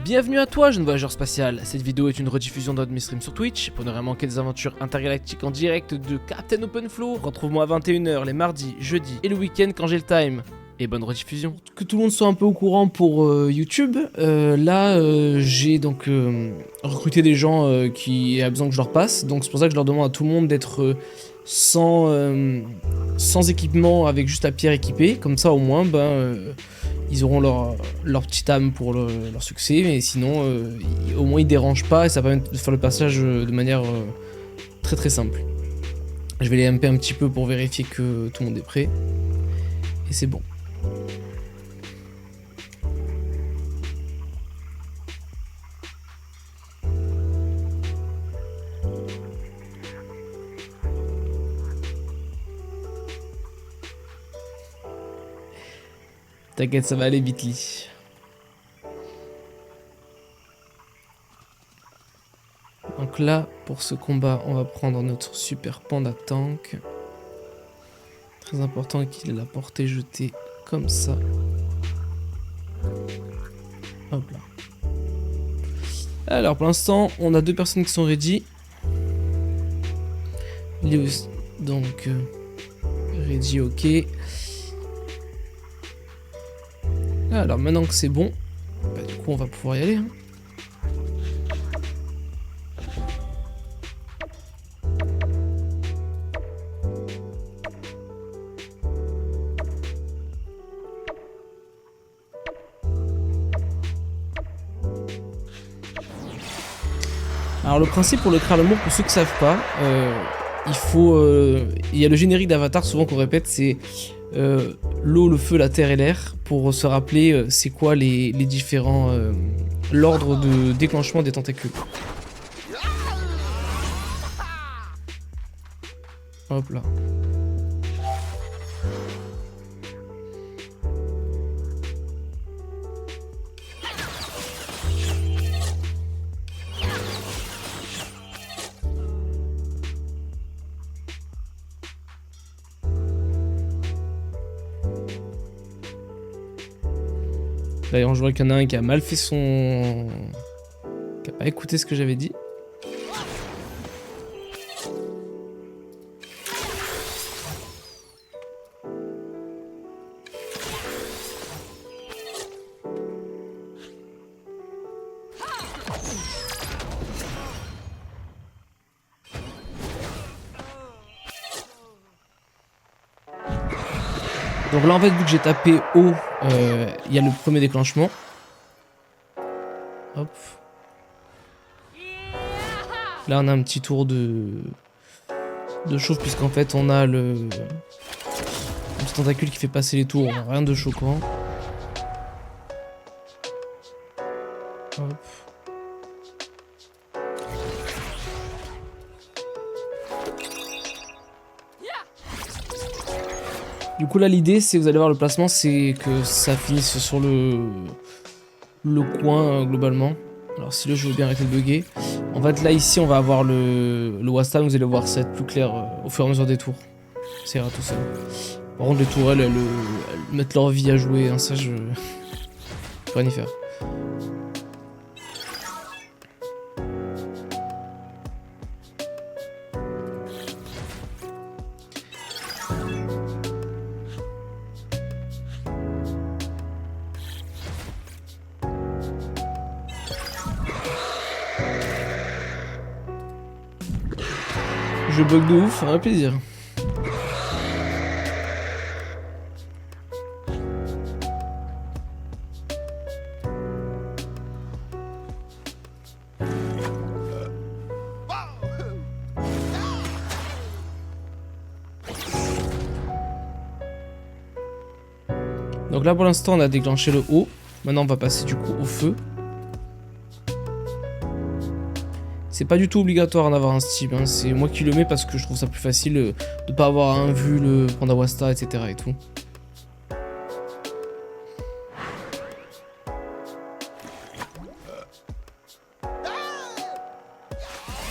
Bienvenue à toi, jeune voyageur spatial. Cette vidéo est une rediffusion d'un de mes streams sur Twitch. Pour ne rien manquer des aventures intergalactiques en direct de Captain OpenFlow, retrouve-moi à 21 h les mardis, jeudis et le week-end quand j'ai le time. Et bonne rediffusion. Que tout le monde soit un peu au courant pour YouTube, j'ai donc recruté des gens qui a besoin que je leur passe. Donc c'est pour ça que je leur demande à tout le monde d'être sans équipement, avec juste la pierre équipée. Comme ça au moins, ils auront leur petite âme pour leur succès. Mais sinon, au moins ils dérangent pas et ça permet de faire le passage de manière très très simple. Je vais les MP un petit peu pour vérifier que tout le monde est prêt. Et c'est bon. T'inquiète, ça va aller vite, Lee. Donc là, pour ce combat, on va prendre notre super panda tank. Très important qu'il ait la portée jetée comme ça. Hop là. Alors pour l'instant, on a deux personnes qui sont ready. Lewis, donc ready, ok. Alors maintenant que c'est bon, du coup on va pouvoir y aller. Hein. Alors le principe pour le Kral'Amour, pour ceux qui ne savent pas, il y a le générique d'Avatar souvent qu'on répète, c'est l'eau, le feu, la terre et l'air, pour se rappeler c'est quoi les différents l'ordre de déclenchement des tentacules. Hop là. D'ailleurs, je vois qu'il y en a un qui a mal fait son... qui a pas écouté ce que j'avais dit. Donc là en fait vu que j'ai tapé haut, il y a le premier déclenchement. Hop. Là on a un petit tour de chauffe puisqu'en fait on a le petit tentacule qui fait passer les tours, rien de choquant. Hop. Du coup là l'idée c'est, vous allez voir le placement, c'est que ça finisse sur le coin globalement. Alors si le jeu veut bien arrêter de bugger. En fait là ici on va avoir le Wastam, vous allez voir ça va être plus clair au fur et à mesure des tours. Ça ira tout seul. Par contre les tourelles elles mettent leur vie à jouer, hein, ça je peux rien y faire. Je bug de ouf, un plaisir. Donc là pour l'instant on a déclenché le haut. Maintenant on va passer du coup au feu. C'est pas du tout obligatoire d'avoir un Steve, hein. C'est moi qui le mets parce que je trouve ça plus facile de pas avoir un vu le Panda Wasta, etc. et tout.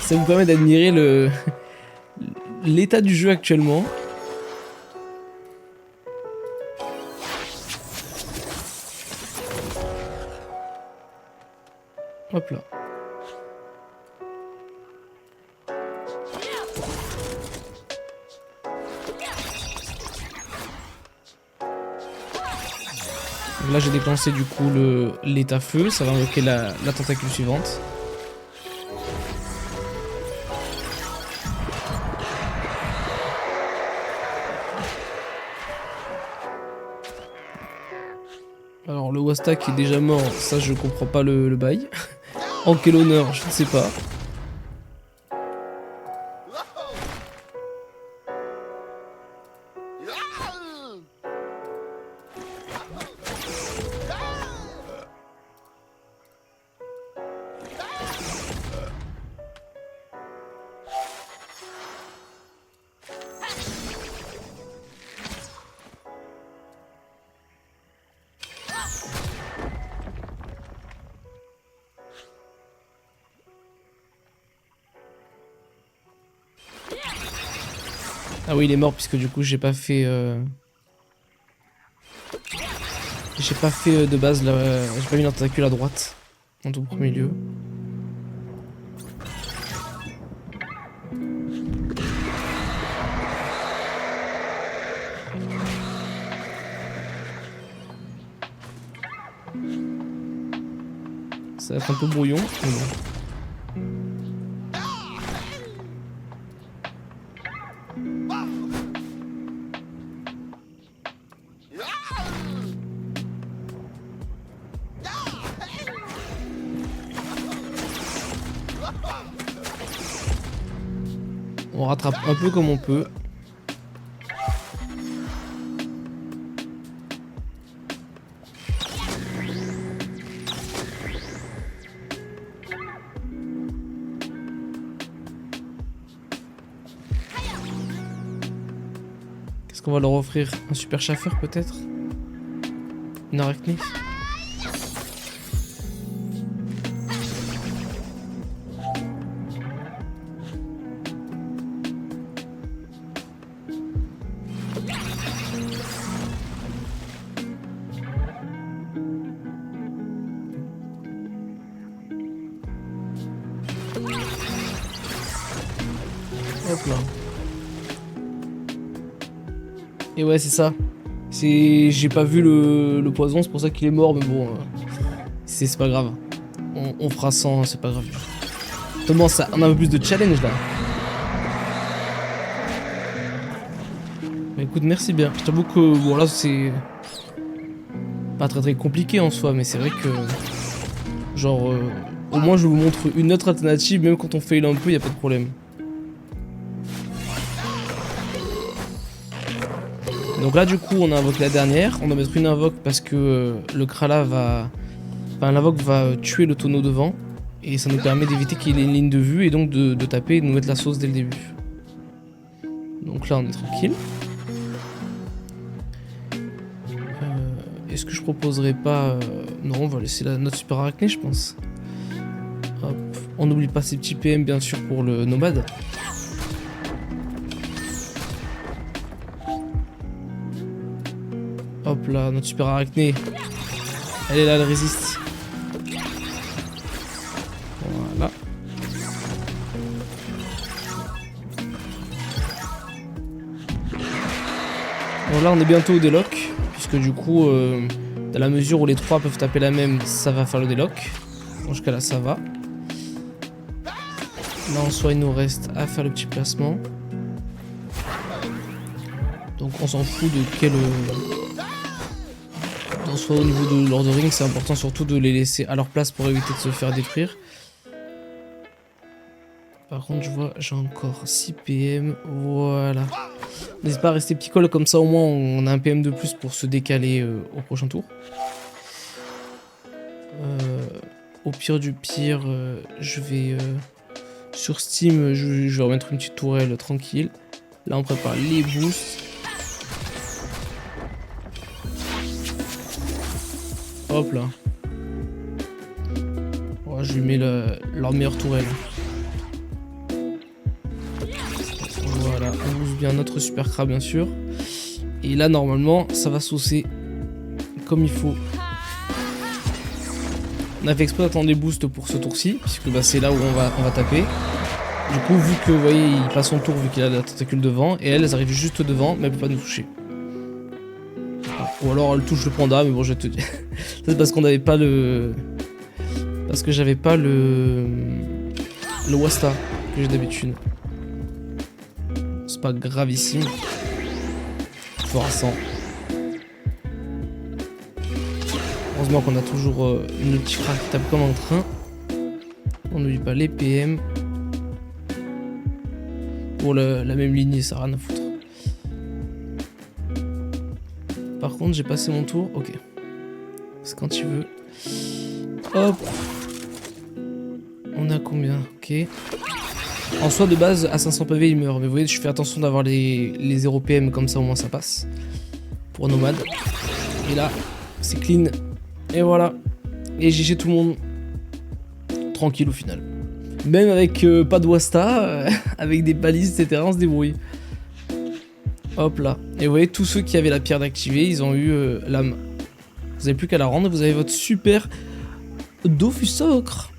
Ça vous permet d'admirer l'état du jeu actuellement. Hop là. Donc là j'ai déclenché du coup l'état feu, ça va invoquer la tentacule suivante. Alors le Wastak est déjà mort, ça je comprends pas le bail. En quel honneur, je ne sais pas. Ah oui, il est mort puisque du coup j'ai pas fait de base là, j'ai pas mis un tentacule à droite en tout premier lieu. Ça va être un peu brouillon, mais bon. On rattrape un peu comme on peut. Qu'est-ce qu'on va leur offrir? Un super chaffeur peut-être? Une arachné? Hop là. Et ouais, c'est ça. J'ai pas vu le poison, c'est pour ça qu'il est mort, mais bon, c'est pas grave. On fera sans, c'est pas grave. Comment ça? On a un peu plus de challenge là. Bah, écoute, merci bien. Je t'avoue que bon là c'est pas très compliqué en soi, mais c'est vrai que genre au moins je vous montre une autre alternative, même quand on fail un peu, y a pas de problème. Donc là du coup on invoque la dernière, on doit mettre une invoque parce que le Krala va... Enfin l'invoque va tuer le tonneau devant et ça nous permet d'éviter qu'il ait une ligne de vue et donc de taper et de nous mettre la sauce dès le début. Donc là on est tranquille. Est-ce que je proposerais pas... Non, on va laisser notre super arachné je pense. Hop. On n'oublie pas ces petits PM bien sûr pour le nomade. Hop là, notre super arachné. Elle est là, elle résiste. Voilà. Bon là on est bientôt au déloc. Puisque du coup, dans la mesure où les trois peuvent taper la même, ça va faire le déloc. Bon, jusqu'à là ça va. Là en soi il nous reste à faire le petit placement. Donc on s'en fout de quel... En soi au niveau de Lord of the Rings, c'est important surtout de les laisser à leur place pour éviter de se faire détruire. Par contre je vois j'ai encore 6 PM, voilà. N'hésite pas à rester petit col comme ça au moins on a un PM de plus pour se décaler au prochain tour. Au pire du pire, je vais sur Steam, je vais remettre une petite tourelle tranquille. Là on prépare les boosts. Hop là. Oh, je lui mets leur meilleure tourelle. Voilà, on booste bien notre super crabe bien sûr. Et là normalement ça va saucer comme il faut. On a fait exprès d'attendre des boosts pour ce tour-ci, puisque bah, c'est là où on va taper. Du coup, vu que vous voyez, il passe son tour, vu qu'il a la tentacule devant, et elles arrivent juste devant, mais elles peuvent pas nous toucher. Ou alors elle touche le panda, mais bon, je vais te dire. C'est parce qu'on n'avait pas le. Parce que j'avais pas le. Le Wasta que j'ai d'habitude. C'est pas gravissime. Fort à 100. Heureusement qu'on a toujours une petite frère qui tape comme un train. On n'oublie pas les PM. Pour la même lignée, ça n'a rien à foutre. Par contre, j'ai passé mon tour. Ok. C'est quand tu veux. Hop. On a combien? Ok. En soi, de base, à 500 PV, il meurt. Mais vous voyez, je fais attention d'avoir les 0 PM, comme ça au moins ça passe. Pour Nomade. Et là, c'est clean. Et voilà. Et GG tout le monde. Tranquille au final. Même avec pas de Wasta, avec des balises, etc., on se débrouille. Hop là. Et vous voyez, tous ceux qui avaient la pierre d'activer, ils ont eu l'âme. Vous n'avez plus qu'à la rendre et vous avez votre super Dofus Ocre.